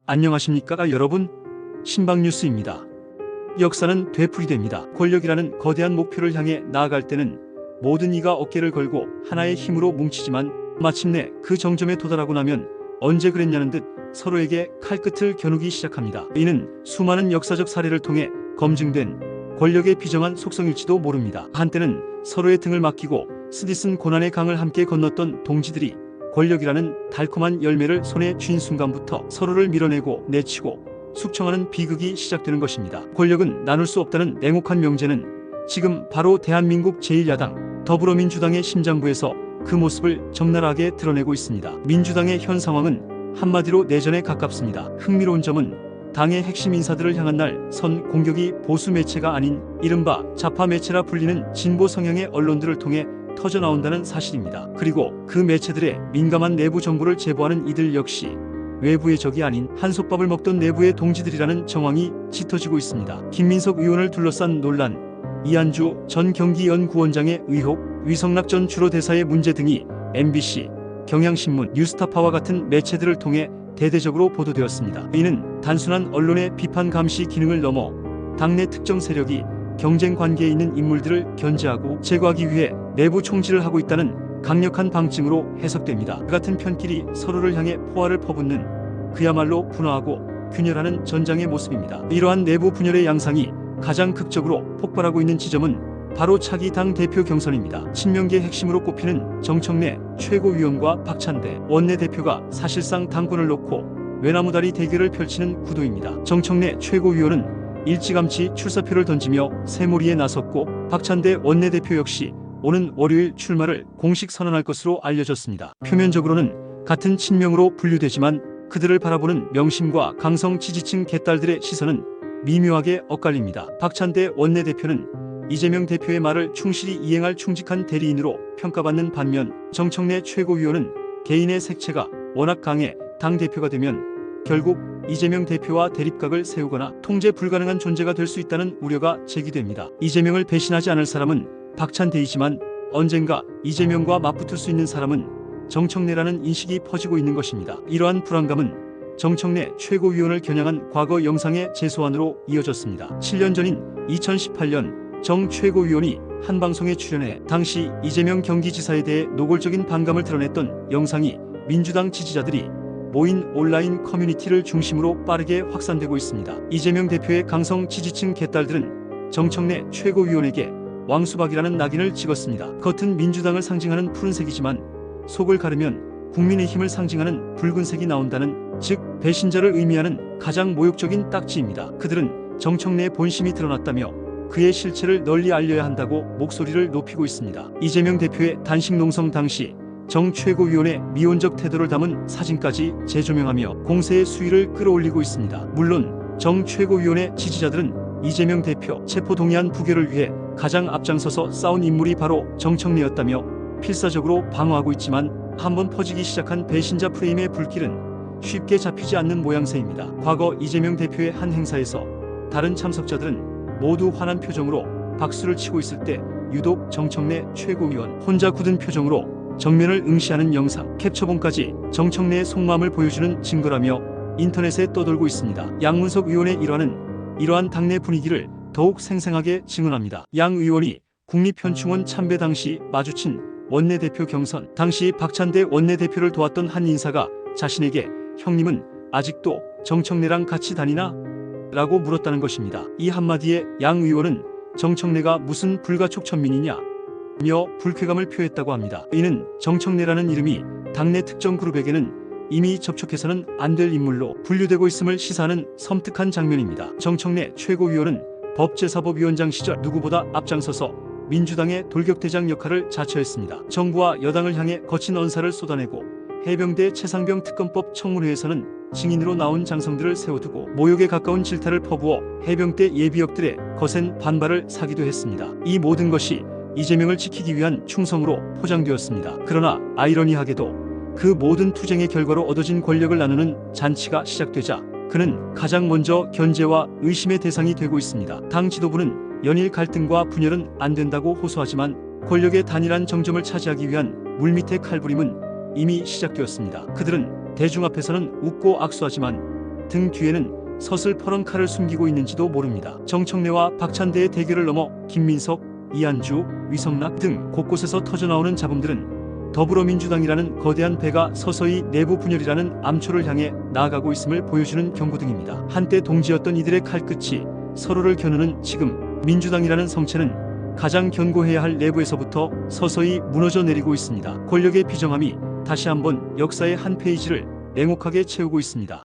안녕하십니까 여러분, 신박뉴스입니다. 역사는 되풀이됩니다. 권력이라는 거대한 목표를 향해 나아갈 때는 모든 이가 어깨를 걸고 하나의 힘으로 뭉치지만 마침내 그 정점에 도달하고 나면 언제 그랬냐는 듯 서로에게 칼끝을 겨누기 시작합니다. 이는 수많은 역사적 사례를 통해 검증된 권력의 비정한 속성일지도 모릅니다. 한때는 서로의 등을 맡기고 쓰디쓴 고난의 강을 함께 건넜던 동지들이 권력이라는 달콤한 열매를 손에 쥔 순간부터 서로를 밀어내고 내치고 숙청하는 비극이 시작되는 것입니다. 권력은 나눌 수 없다는 냉혹한 명제는 지금 바로 대한민국 제1야당 더불어민주당의 심장부에서 그 모습을 적나라하게 드러내고 있습니다. 민주당의 현 상황은 한마디로 내전에 가깝습니다. 흥미로운 점은 당의 핵심 인사들을 향한 날 선 공격이 보수 매체가 아닌 이른바 좌파 매체라 불리는 진보 성향의 언론들을 통해 터져나온다는 사실입니다. 그리고 그 매체들의 민감한 내부 정보를 제보하는 이들 역시 외부의 적이 아닌 한솥밥을 먹던 내부의 동지들이라는 정황이 짙어지고 있습니다. 김민석 의원을 둘러싼 논란, 이한주 전 경기연구원장의 의혹, 위성락 전 주로 대사의 문제 등이 MBC, 경향신문, 뉴스타파와 같은 매체들을 통해 대대적으로 보도되었습니다. 이는 단순한 언론의 비판 감시 기능을 넘어 당내 특정 세력이 경쟁 관계에 있는 인물들을 견제하고 제거하기 위해 내부 총질을 하고 있다는 강력한 방증으로 해석됩니다. 그 같은 편끼리 서로를 향해 포화를 퍼붓는 그야말로 분화하고 균열하는 전장의 모습입니다. 이러한 내부 분열의 양상이 가장 극적으로 폭발하고 있는 지점은 바로 차기 당 대표 경선입니다. 친명계의 핵심으로 꼽히는 정청래 최고위원과 박찬대 원내대표가 사실상 당권을 놓고 외나무다리 대결을 펼치는 구도입니다. 정청래 최고위원은 일찌감치 출사표를 던지며 새몰이에 나섰고 박찬대 원내대표 역시 오는 월요일 출마를 공식 선언할 것으로 알려졌습니다. 표면적으로는 같은 친명으로 분류되지만 그들을 바라보는 명심과 강성 지지층 개딸들의 시선은 미묘하게 엇갈립니다. 박찬대 원내대표는 이재명 대표의 말을 충실히 이행할 충직한 대리인으로 평가받는 반면 정청래 최고위원은 개인의 색채가 워낙 강해 당대표가 되면 결국 이재명 대표와 대립각을 세우거나 통제 불가능한 존재가 될 수 있다는 우려가 제기됩니다. 이재명을 배신하지 않을 사람은 박찬대이지만 언젠가 이재명과 맞붙을 수 있는 사람은 정청래라는 인식이 퍼지고 있는 것입니다. 이러한 불안감은 정청래 최고위원을 겨냥한 과거 영상의 재소환으로 이어졌습니다. 7년 전인 2018년 정 최고위원이 한 방송에 출연해 당시 이재명 경기지사에 대해 노골적인 반감을 드러냈던 영상이 민주당 지지자들이 모인 온라인 커뮤니티를 중심으로 빠르게 확산되고 있습니다. 이재명 대표의 강성 지지층 개딸들은 정청래 최고위원에게 왕수박이라는 낙인을 찍었습니다. 겉은 민주당을 상징하는 푸른색이지만 속을 가르면 국민의힘을 상징하는 붉은색이 나온다는, 즉 배신자를 의미하는 가장 모욕적인 딱지입니다. 그들은 정청래의 본심이 드러났다며 그의 실체를 널리 알려야 한다고 목소리를 높이고 있습니다. 이재명 대표의 단식 농성 당시 정 최고위원의 미온적 태도를 담은 사진까지 재조명하며 공세의 수위를 끌어올리고 있습니다. 물론 정 최고위원의 지지자들은 이재명 대표 체포동의안 부결을 위해 가장 앞장서서 싸운 인물이 바로 정청래였다며 필사적으로 방어하고 있지만 한번 퍼지기 시작한 배신자 프레임의 불길은 쉽게 잡히지 않는 모양새입니다. 과거 이재명 대표의 한 행사에서 다른 참석자들은 모두 환한 표정으로 박수를 치고 있을 때 유독 정청래 최고위원 혼자 굳은 표정으로 정면을 응시하는 영상 캡처본까지 정청래의 속마음을 보여주는 증거라며 인터넷에 떠돌고 있습니다. 양문석 의원의 일화는 이러한 당내 분위기를 더욱 생생하게 증언합니다. 양 의원이 국립현충원 참배 당시 마주친 원내대표 경선, 당시 박찬대 원내대표를 도왔던 한 인사가 자신에게 형님은 아직도 정청래랑 같이 다니나? 라고 물었다는 것입니다. 이 한마디에 양 의원은 정청래가 무슨 불가촉천민이냐 며 불쾌감을 표했다고 합니다. 이는 정청래라는 이름이 당내 특정 그룹에게는 이미 접촉해서는 안 될 인물로 분류되고 있음을 시사하는 섬뜩한 장면입니다. 정청래 최고위원은 법제사법위원장 시절 누구보다 앞장서서 민주당의 돌격대장 역할을 자처했습니다. 정부와 여당을 향해 거친 언사를 쏟아내고 해병대 최상병 특검법 청문회에서는 증인으로 나온 장성들을 세워두고 모욕에 가까운 질타를 퍼부어 해병대 예비역들의 거센 반발을 사기도 했습니다. 이 모든 것이 이재명을 지키기 위한 충성으로 포장되었습니다. 그러나 아이러니하게도 그 모든 투쟁의 결과로 얻어진 권력을 나누는 잔치가 시작되자 그는 가장 먼저 견제와 의심의 대상이 되고 있습니다. 당 지도부는 연일 갈등과 분열은 안 된다고 호소하지만 권력의 단일한 정점을 차지하기 위한 물밑의 칼부림은 이미 시작되었습니다. 그들은 대중 앞에서는 웃고 악수하지만 등 뒤에는 서슬퍼런 칼을 숨기고 있는지도 모릅니다. 정청래와 박찬대의 대결을 넘어 김민석, 이한주, 위성락 등 곳곳에서 터져나오는 잡음들은 더불어민주당이라는 거대한 배가 서서히 내부 분열이라는 암초를 향해 나아가고 있음을 보여주는 경고등입니다. 한때 동지였던 이들의 칼끝이 서로를 겨누는 지금 민주당이라는 성체는 가장 견고해야 할 내부에서부터 서서히 무너져 내리고 있습니다. 권력의 비정함이 다시 한번 역사의 한 페이지를 냉혹하게 채우고 있습니다.